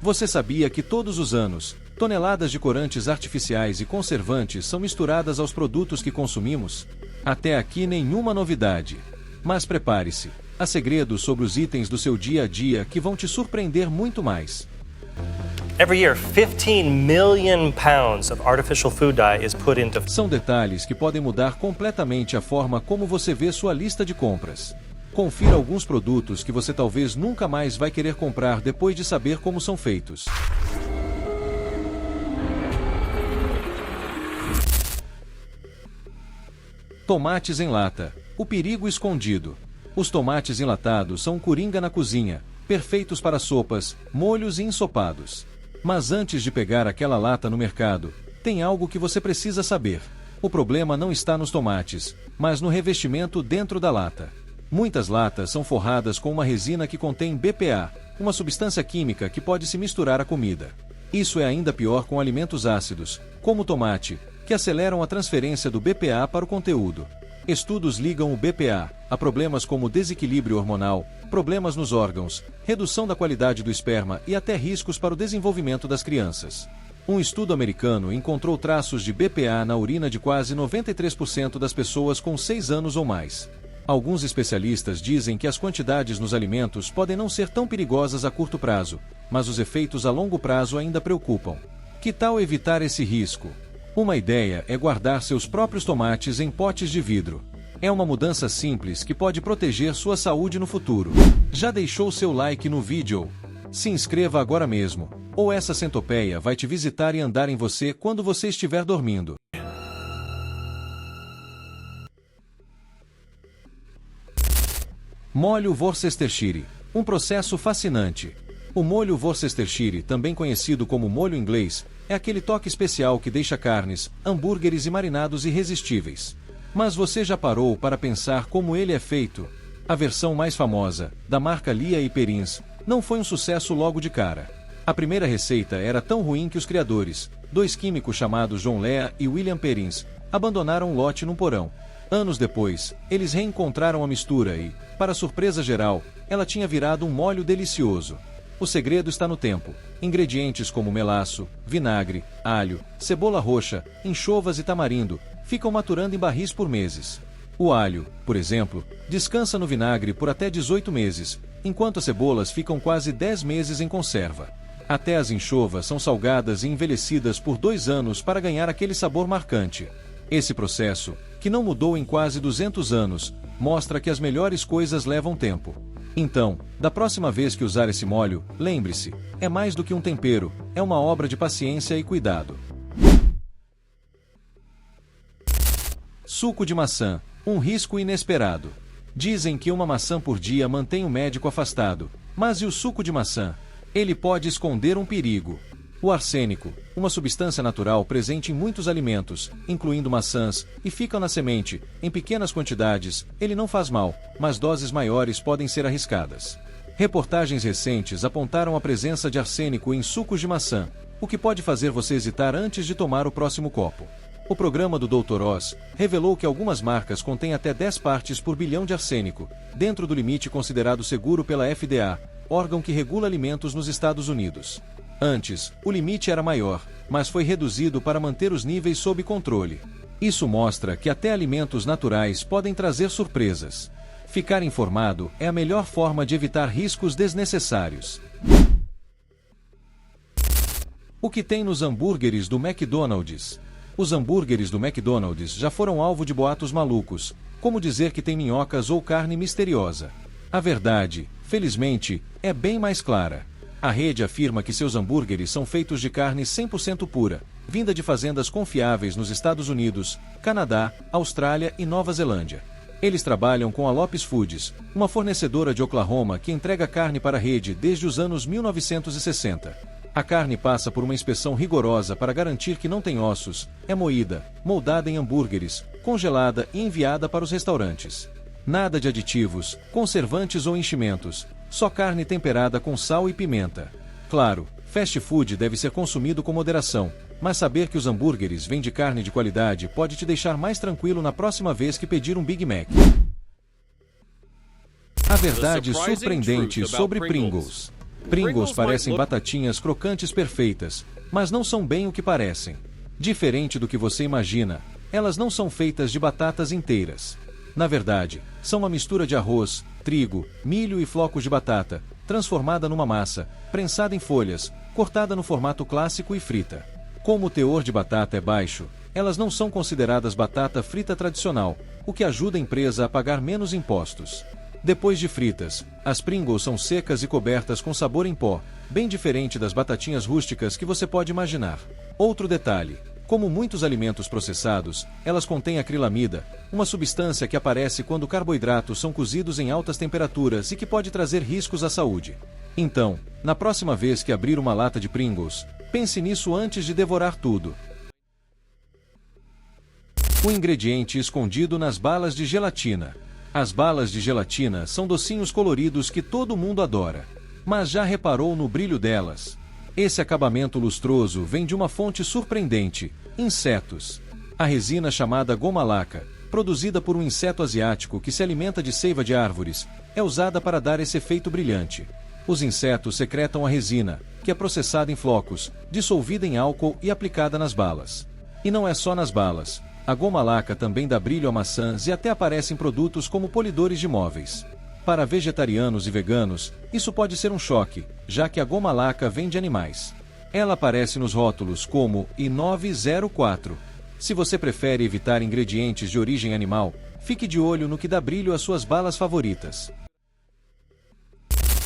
Você sabia que todos os anos, toneladas de corantes artificiais e conservantes são misturadas aos produtos que consumimos? Até aqui nenhuma novidade. Mas prepare-se, há segredos sobre os itens do seu dia a dia que vão te surpreender muito mais. Every year, 15 million pounds of artificial food dye is put into... São detalhes que podem mudar completamente a forma como você vê sua lista de compras. Confira alguns produtos que você talvez nunca mais vai querer comprar depois de saber como são feitos. Tomates em lata. O perigo escondido. Os tomates enlatados são um coringa na cozinha, perfeitos para sopas, molhos e ensopados. Mas antes de pegar aquela lata no mercado, tem algo que você precisa saber. O problema não está nos tomates, mas no revestimento dentro da lata. Muitas latas são forradas com uma resina que contém BPA, uma substância química que pode se misturar à comida. Isso é ainda pior com alimentos ácidos, como o tomate, que aceleram a transferência do BPA para o conteúdo. Estudos ligam o BPA a problemas como desequilíbrio hormonal, problemas nos órgãos, redução da qualidade do esperma e até riscos para o desenvolvimento das crianças. Um estudo americano encontrou traços de BPA na urina de quase 93% das pessoas com 6 anos ou mais. Alguns especialistas dizem que as quantidades nos alimentos podem não ser tão perigosas a curto prazo, mas os efeitos a longo prazo ainda preocupam. Que tal evitar esse risco? Uma ideia é guardar seus próprios tomates em potes de vidro. É uma mudança simples que pode proteger sua saúde no futuro. Já deixou seu like no vídeo? Se inscreva agora mesmo, ou essa centopeia vai te visitar e andar em você quando você estiver dormindo. Molho Worcestershire. Um processo fascinante. O molho Worcestershire, também conhecido como molho inglês, é aquele toque especial que deixa carnes, hambúrgueres e marinados irresistíveis. Mas você já parou para pensar como ele é feito? A versão mais famosa, da marca Lia e Perrins, não foi um sucesso logo de cara. A primeira receita era tão ruim que os criadores, dois químicos chamados John Lea e William Perrins, abandonaram o lote num porão. Anos depois, eles reencontraram a mistura e, para surpresa geral, ela tinha virado um molho delicioso. O segredo está no tempo. Ingredientes como melaço, vinagre, alho, cebola roxa, anchovas e tamarindo ficam maturando em barris por meses. O alho, por exemplo, descansa no vinagre por até 18 meses, enquanto as cebolas ficam quase 10 meses em conserva. Até as anchovas são salgadas e envelhecidas por 2 anos para ganhar aquele sabor marcante. Esse processo, que não mudou em quase 200 anos, mostra que as melhores coisas levam tempo. Então, da próxima vez que usar esse molho, lembre-se, é mais do que um tempero, é uma obra de paciência e cuidado. Suco de maçã, um risco inesperado. Dizem que uma maçã por dia mantém o médico afastado, mas e o suco de maçã? Ele pode esconder um perigo. O arsênico, uma substância natural presente em muitos alimentos, incluindo maçãs, e fica na semente, em pequenas quantidades, ele não faz mal, mas doses maiores podem ser arriscadas. Reportagens recentes apontaram a presença de arsênico em sucos de maçã, o que pode fazer você hesitar antes de tomar o próximo copo. O programa do Dr. Oz revelou que algumas marcas contêm até 10 partes por bilhão de arsênico, dentro do limite considerado seguro pela FDA, órgão que regula alimentos nos Estados Unidos. Antes, o limite era maior, mas foi reduzido para manter os níveis sob controle. Isso mostra que até alimentos naturais podem trazer surpresas. Ficar informado é a melhor forma de evitar riscos desnecessários. O que tem nos hambúrgueres do McDonald's? Os hambúrgueres do McDonald's já foram alvo de boatos malucos, como dizer que tem minhocas ou carne misteriosa. A verdade, felizmente, é bem mais clara. A rede afirma que seus hambúrgueres são feitos de carne 100% pura, vinda de fazendas confiáveis nos Estados Unidos, Canadá, Austrália e Nova Zelândia. Eles trabalham com a Lopes Foods, uma fornecedora de Oklahoma que entrega carne para a rede desde os anos 1960. A carne passa por uma inspeção rigorosa para garantir que não tem ossos, é moída, moldada em hambúrgueres, congelada e enviada para os restaurantes. Nada de aditivos, conservantes ou enchimentos, só carne temperada com sal e pimenta. Claro, fast food deve ser consumido com moderação, mas saber que os hambúrgueres vêm de carne de qualidade pode te deixar mais tranquilo na próxima vez que pedir um Big Mac. A verdade surpreendente sobre Pringles. Pringles parecem batatinhas crocantes perfeitas, mas não são bem o que parecem. Diferente do que você imagina, elas não são feitas de batatas inteiras. Na verdade, são uma mistura de arroz, trigo, milho e flocos de batata, transformada numa massa, prensada em folhas, cortada no formato clássico e frita. Como o teor de batata é baixo, elas não são consideradas batata frita tradicional, o que ajuda a empresa a pagar menos impostos. Depois de fritas, as Pringles são secas e cobertas com sabor em pó, bem diferente das batatinhas rústicas que você pode imaginar. Outro detalhe: como muitos alimentos processados, elas contêm acrilamida, uma substância que aparece quando carboidratos são cozidos em altas temperaturas e que pode trazer riscos à saúde. Então, na próxima vez que abrir uma lata de Pringles, pense nisso antes de devorar tudo. O ingrediente escondido nas balas de gelatina. As balas de gelatina são docinhos coloridos que todo mundo adora. Mas já reparou no brilho delas? Esse acabamento lustroso vem de uma fonte surpreendente: insetos. A resina chamada goma laca, produzida por um inseto asiático que se alimenta de seiva de árvores, é usada para dar esse efeito brilhante. Os insetos secretam a resina, que é processada em flocos, dissolvida em álcool e aplicada nas balas. E não é só nas balas. A goma laca também dá brilho a maçãs e até aparece em produtos como polidores de móveis. Para vegetarianos e veganos, isso pode ser um choque, já que a goma laca vem de animais. Ela aparece nos rótulos como I904. Se você prefere evitar ingredientes de origem animal, fique de olho no que dá brilho às suas balas favoritas.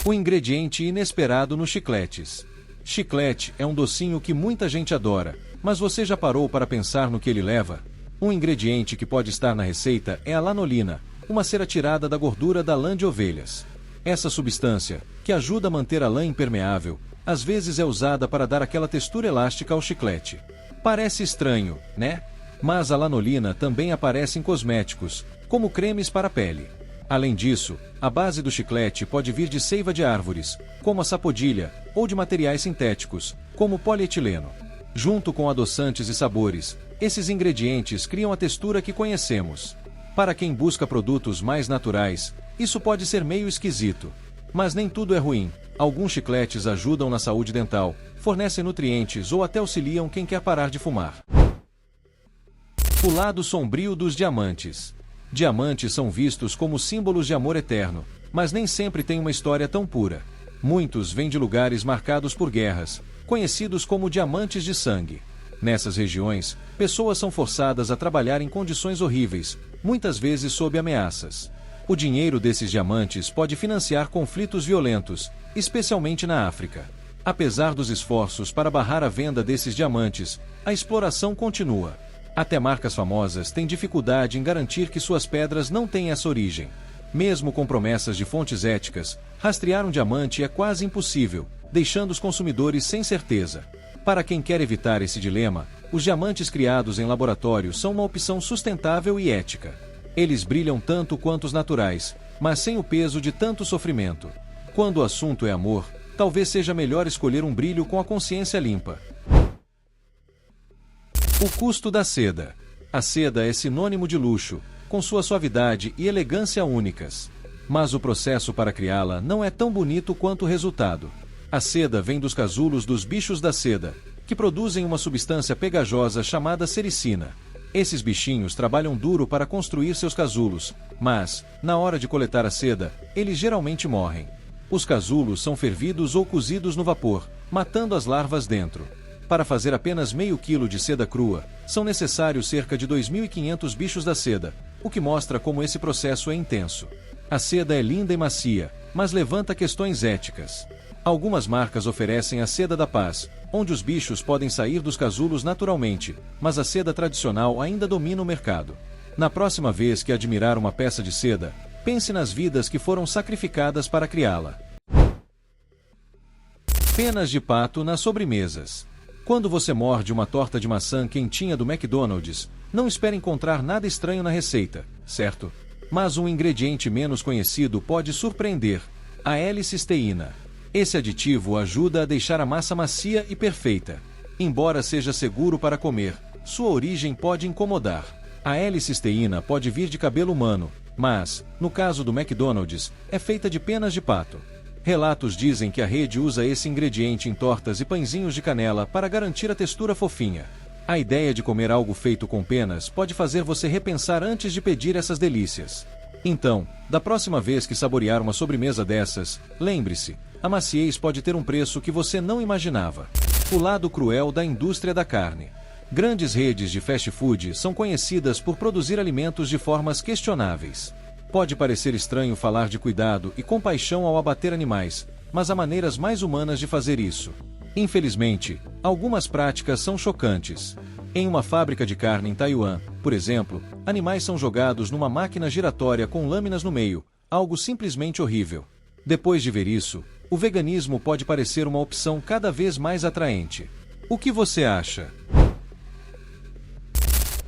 O ingrediente inesperado nos chicletes. Chiclete é um docinho que muita gente adora, mas você já parou para pensar no que ele leva? Um ingrediente que pode estar na receita é a lanolina, uma cera tirada da gordura da lã de ovelhas. Essa substância, que ajuda a manter a lã impermeável, às vezes é usada para dar aquela textura elástica ao chiclete. Parece estranho, né? Mas a lanolina também aparece em cosméticos, como cremes para a pele. Além disso, a base do chiclete pode vir de seiva de árvores, como a sapodilha, ou de materiais sintéticos, como o polietileno. Junto com adoçantes e sabores, esses ingredientes criam a textura que conhecemos. Para quem busca produtos mais naturais, isso pode ser meio esquisito. Mas nem tudo é ruim. Alguns chicletes ajudam na saúde dental, fornecem nutrientes ou até auxiliam quem quer parar de fumar. O lado sombrio dos diamantes. Diamantes são vistos como símbolos de amor eterno, mas nem sempre têm uma história tão pura. Muitos vêm de lugares marcados por guerras, conhecidos como diamantes de sangue. Nessas regiões, pessoas são forçadas a trabalhar em condições horríveis, muitas vezes sob ameaças. O dinheiro desses diamantes pode financiar conflitos violentos, especialmente na África. Apesar dos esforços para barrar a venda desses diamantes, a exploração continua. Até marcas famosas têm dificuldade em garantir que suas pedras não têm essa origem. Mesmo com promessas de fontes éticas, rastrear um diamante é quase impossível, deixando os consumidores sem certeza. Para quem quer evitar esse dilema, os diamantes criados em laboratório são uma opção sustentável e ética. Eles brilham tanto quanto os naturais, mas sem o peso de tanto sofrimento. Quando o assunto é amor, talvez seja melhor escolher um brilho com a consciência limpa. O custo da seda. A seda é sinônimo de luxo, com sua suavidade e elegância únicas. Mas o processo para criá-la não é tão bonito quanto o resultado. A seda vem dos casulos dos bichos da seda, que produzem uma substância pegajosa chamada sericina. Esses bichinhos trabalham duro para construir seus casulos, mas, na hora de coletar a seda, eles geralmente morrem. Os casulos são fervidos ou cozidos no vapor, matando as larvas dentro. Para fazer apenas meio quilo de seda crua, são necessários cerca de 2.500 bichos da seda, o que mostra como esse processo é intenso. A seda é linda e macia, mas levanta questões éticas. Algumas marcas oferecem a seda da paz, onde os bichos podem sair dos casulos naturalmente, mas a seda tradicional ainda domina o mercado. Na próxima vez que admirar uma peça de seda, pense nas vidas que foram sacrificadas para criá-la. Penas de pato nas sobremesas. Quando você morde uma torta de maçã quentinha do McDonald's, não espere encontrar nada estranho na receita, certo? Mas um ingrediente menos conhecido pode surpreender: a L-cisteína. Esse aditivo ajuda a deixar a massa macia e perfeita. Embora seja seguro para comer, sua origem pode incomodar. A L-cisteína pode vir de cabelo humano, mas, no caso do McDonald's, é feita de penas de pato. Relatos dizem que a rede usa esse ingrediente em tortas e pãezinhos de canela para garantir a textura fofinha. A ideia de comer algo feito com penas pode fazer você repensar antes de pedir essas delícias. Então, da próxima vez que saborear uma sobremesa dessas, lembre-se, a maciez pode ter um preço que você não imaginava. O lado cruel da indústria da carne. Grandes redes de fast food são conhecidas por produzir alimentos de formas questionáveis. Pode parecer estranho falar de cuidado e compaixão ao abater animais, mas há maneiras mais humanas de fazer isso. Infelizmente, algumas práticas são chocantes. Em uma fábrica de carne em Taiwan, por exemplo, animais são jogados numa máquina giratória com lâminas no meio, algo simplesmente horrível. Depois de ver isso, o veganismo pode parecer uma opção cada vez mais atraente. O que você acha?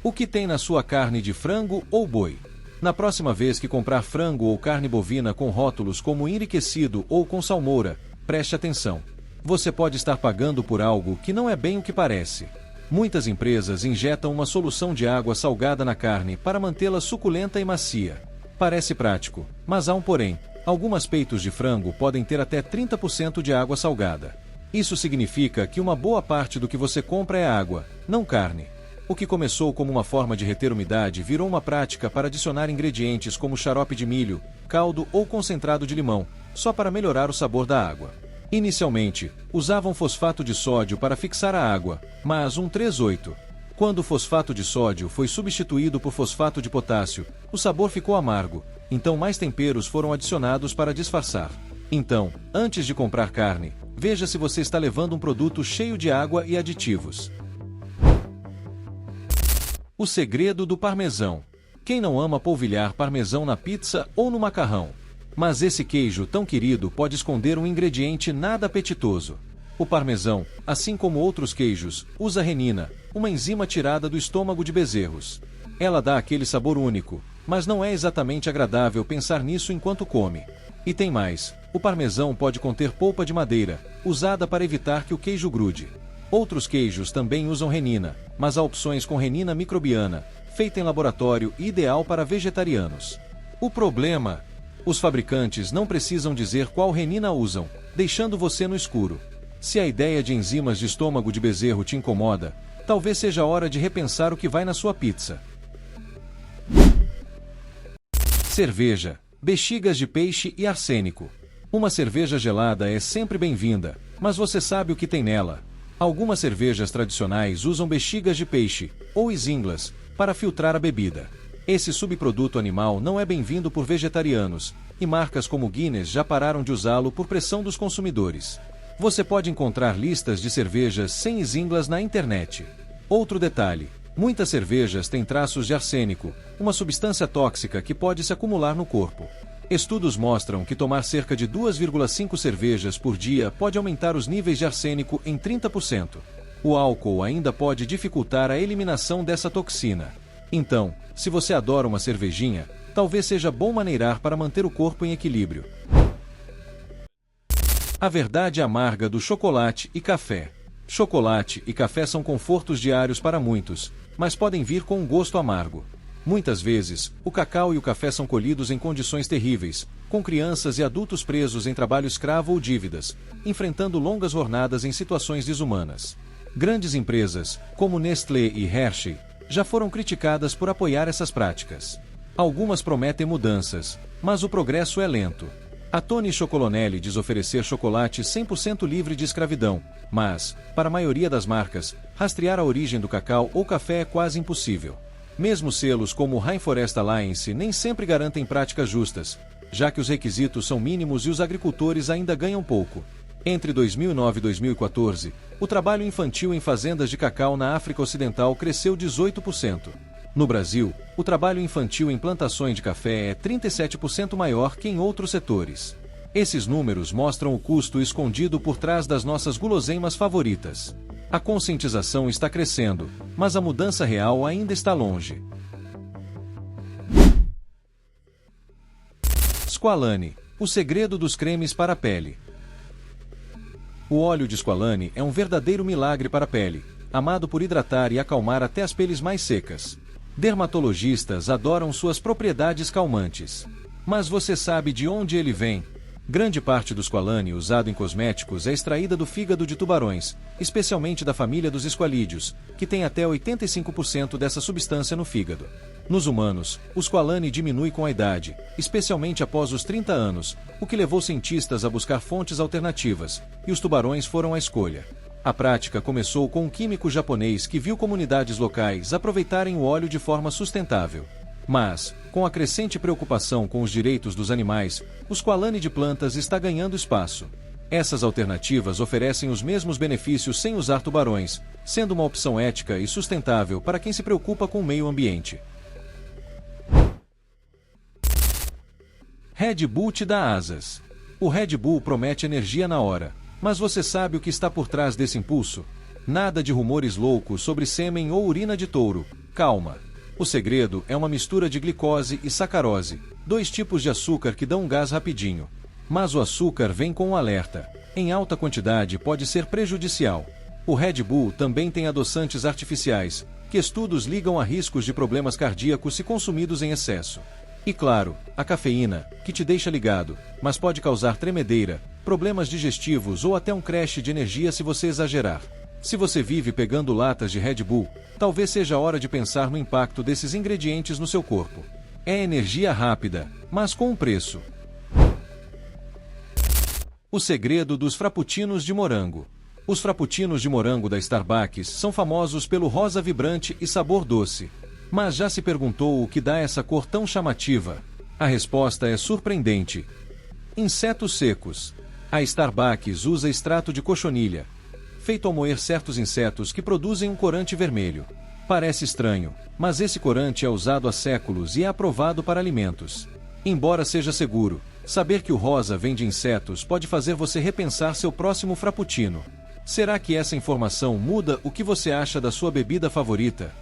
O que tem na sua carne de frango ou boi? Na próxima vez que comprar frango ou carne bovina com rótulos como enriquecido ou com salmoura, preste atenção. Você pode estar pagando por algo que não é bem o que parece. Muitas empresas injetam uma solução de água salgada na carne para mantê-la suculenta e macia. Parece prático, mas há um porém. Algumas peitos de frango podem ter até 30% de água salgada. Isso significa que uma boa parte do que você compra é água, não carne. O que começou como uma forma de reter umidade virou uma prática para adicionar ingredientes como xarope de milho, caldo ou concentrado de limão, só para melhorar o sabor da água. Inicialmente, usavam fosfato de sódio para fixar a água, mas 138. Quando o fosfato de sódio foi substituído por fosfato de potássio, o sabor ficou amargo, então mais temperos foram adicionados para disfarçar. Então, antes de comprar carne, veja se você está levando um produto cheio de água e aditivos. O segredo do parmesão. Quem não ama polvilhar parmesão na pizza ou no macarrão? Mas esse queijo tão querido pode esconder um ingrediente nada apetitoso. O parmesão, assim como outros queijos, usa renina, uma enzima tirada do estômago de bezerros. Ela dá aquele sabor único, mas não é exatamente agradável pensar nisso enquanto come. E tem mais, o parmesão pode conter polpa de madeira, usada para evitar que o queijo grude. Outros queijos também usam renina, mas há opções com renina microbiana, feita em laboratório e ideal para vegetarianos. O problema: os fabricantes não precisam dizer qual renina usam, deixando você no escuro. Se a ideia de enzimas de estômago de bezerro te incomoda, talvez seja hora de repensar o que vai na sua pizza. Cerveja, bexigas de peixe e arsênico. Uma cerveja gelada é sempre bem-vinda, mas você sabe o que tem nela. Algumas cervejas tradicionais usam bexigas de peixe, ou isinglas, para filtrar a bebida. Esse subproduto animal não é bem-vindo por vegetarianos, e marcas como Guinness já pararam de usá-lo por pressão dos consumidores. Você pode encontrar listas de cervejas sem isinglas na internet. Outro detalhe: muitas cervejas têm traços de arsênico, uma substância tóxica que pode se acumular no corpo. Estudos mostram que tomar cerca de 2,5 cervejas por dia pode aumentar os níveis de arsênico em 30%. O álcool ainda pode dificultar a eliminação dessa toxina. Então, se você adora uma cervejinha, talvez seja bom maneirar para manter o corpo em equilíbrio. A verdade amarga do chocolate e café. Chocolate e café são confortos diários para muitos, mas podem vir com um gosto amargo. Muitas vezes, o cacau e o café são colhidos em condições terríveis, com crianças e adultos presos em trabalho escravo ou dívidas, enfrentando longas jornadas em situações desumanas. Grandes empresas, como Nestlé e Hershey, já foram criticadas por apoiar essas práticas. Algumas prometem mudanças, mas o progresso é lento. A Tony Chocolonely diz oferecer chocolate 100% livre de escravidão, mas, para a maioria das marcas, rastrear a origem do cacau ou café é quase impossível. Mesmo selos como o Rainforest Alliance nem sempre garantem práticas justas, já que os requisitos são mínimos e os agricultores ainda ganham pouco. Entre 2009 e 2014, o trabalho infantil em fazendas de cacau na África Ocidental cresceu 18%. No Brasil, o trabalho infantil em plantações de café é 37% maior que em outros setores. Esses números mostram o custo escondido por trás das nossas guloseimas favoritas. A conscientização está crescendo, mas a mudança real ainda está longe. Squalane, o segredo dos cremes para a pele. O óleo de Squalane é um verdadeiro milagre para a pele, amado por hidratar e acalmar até as peles mais secas. Dermatologistas adoram suas propriedades calmantes. Mas você sabe de onde ele vem? Grande parte do squalane usado em cosméticos é extraída do fígado de tubarões, especialmente da família dos esqualídeos, que tem até 85% dessa substância no fígado. Nos humanos, o squalane diminui com a idade, especialmente após os 30 anos, o que levou cientistas a buscar fontes alternativas, e os tubarões foram a escolha. A prática começou com um químico japonês que viu comunidades locais aproveitarem o óleo de forma sustentável. Mas, com a crescente preocupação com os direitos dos animais, o squalane de plantas está ganhando espaço. Essas alternativas oferecem os mesmos benefícios sem usar tubarões, sendo uma opção ética e sustentável para quem se preocupa com o meio ambiente. Red Bull te dá asas. O Red Bull promete energia na hora, mas você sabe o que está por trás desse impulso? Nada de rumores loucos sobre sêmen ou urina de touro. Calma. O segredo é uma mistura de glicose e sacarose, dois tipos de açúcar que dão um gás rapidinho. Mas o açúcar vem com um alerta. Em alta quantidade pode ser prejudicial. O Red Bull também tem adoçantes artificiais, que estudos ligam a riscos de problemas cardíacos se consumidos em excesso. E claro, a cafeína, que te deixa ligado, mas pode causar tremedeira, problemas digestivos ou até um crash de energia se você exagerar. Se você vive pegando latas de Red Bull, talvez seja a hora de pensar no impacto desses ingredientes no seu corpo. É energia rápida, mas com um preço. O segredo dos frappuccinos de morango. Os frappuccinos de morango da Starbucks são famosos pelo rosa vibrante e sabor doce. Mas já se perguntou o que dá essa cor tão chamativa? A resposta é surpreendente. Insetos secos. A Starbucks usa extrato de cochonilha, feito ao moer certos insetos que produzem um corante vermelho. Parece estranho, mas esse corante é usado há séculos e é aprovado para alimentos. Embora seja seguro, saber que o rosa vem de insetos pode fazer você repensar seu próximo frappuccino. Será que essa informação muda o que você acha da sua bebida favorita?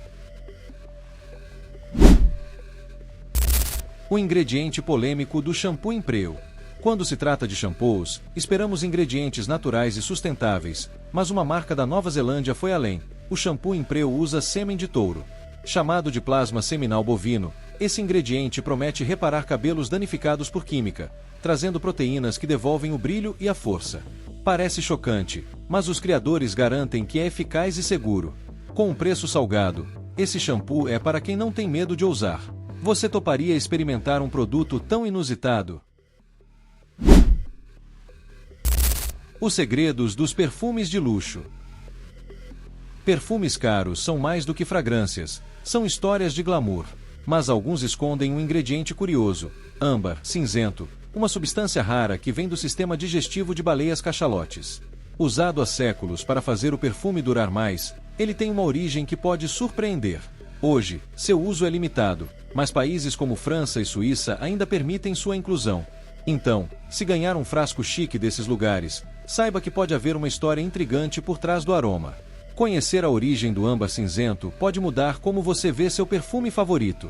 O ingrediente polêmico do shampoo Impreo. Quando se trata de shampoos, esperamos ingredientes naturais e sustentáveis, mas uma marca da Nova Zelândia foi além. O shampoo Impreo usa sêmen de touro. Chamado de plasma seminal bovino, esse ingrediente promete reparar cabelos danificados por química, trazendo proteínas que devolvem o brilho e a força. Parece chocante, mas os criadores garantem que é eficaz e seguro. Com um preço salgado, esse shampoo é para quem não tem medo de ousar. Você toparia experimentar um produto tão inusitado? Os segredos dos perfumes de luxo. Perfumes caros são mais do que fragrâncias, são histórias de glamour. Mas alguns escondem um ingrediente curioso: âmbar cinzento, uma substância rara que vem do sistema digestivo de baleias cachalotes. Usado há séculos para fazer o perfume durar mais, ele tem uma origem que pode surpreender. Hoje, seu uso é limitado, mas países como França e Suíça ainda permitem sua inclusão. Então, se ganhar um frasco chique desses lugares, saiba que pode haver uma história intrigante por trás do aroma. Conhecer a origem do âmbar cinzento pode mudar como você vê seu perfume favorito.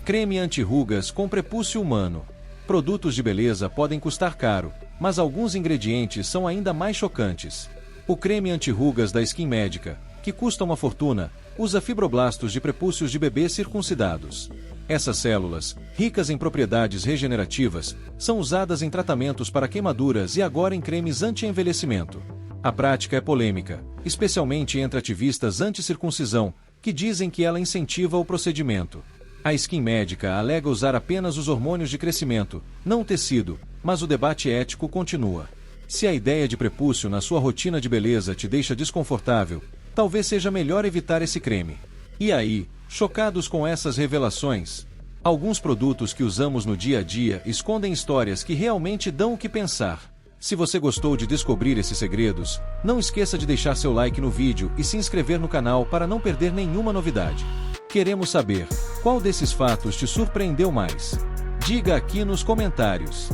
Creme anti-rugas com prepúcio humano. Produtos de beleza podem custar caro, mas alguns ingredientes são ainda mais chocantes. O creme anti-rugas da Skin Medica, que custa uma fortuna, usa fibroblastos de prepúcios de bebês circuncidados. Essas células, ricas em propriedades regenerativas, são usadas em tratamentos para queimaduras e agora em cremes anti-envelhecimento. A prática é polêmica, especialmente entre ativistas anti-circuncisão, que dizem que ela incentiva o procedimento. A Skin Medica alega usar apenas os hormônios de crescimento, não o tecido, mas o debate ético continua. Se a ideia de prepúcio na sua rotina de beleza te deixa desconfortável, talvez seja melhor evitar esse creme. E aí, chocados com essas revelações? Alguns produtos que usamos no dia a dia escondem histórias que realmente dão o que pensar. Se você gostou de descobrir esses segredos, não esqueça de deixar seu like no vídeo e se inscrever no canal para não perder nenhuma novidade. Queremos saber, qual desses fatos te surpreendeu mais? Diga aqui nos comentários.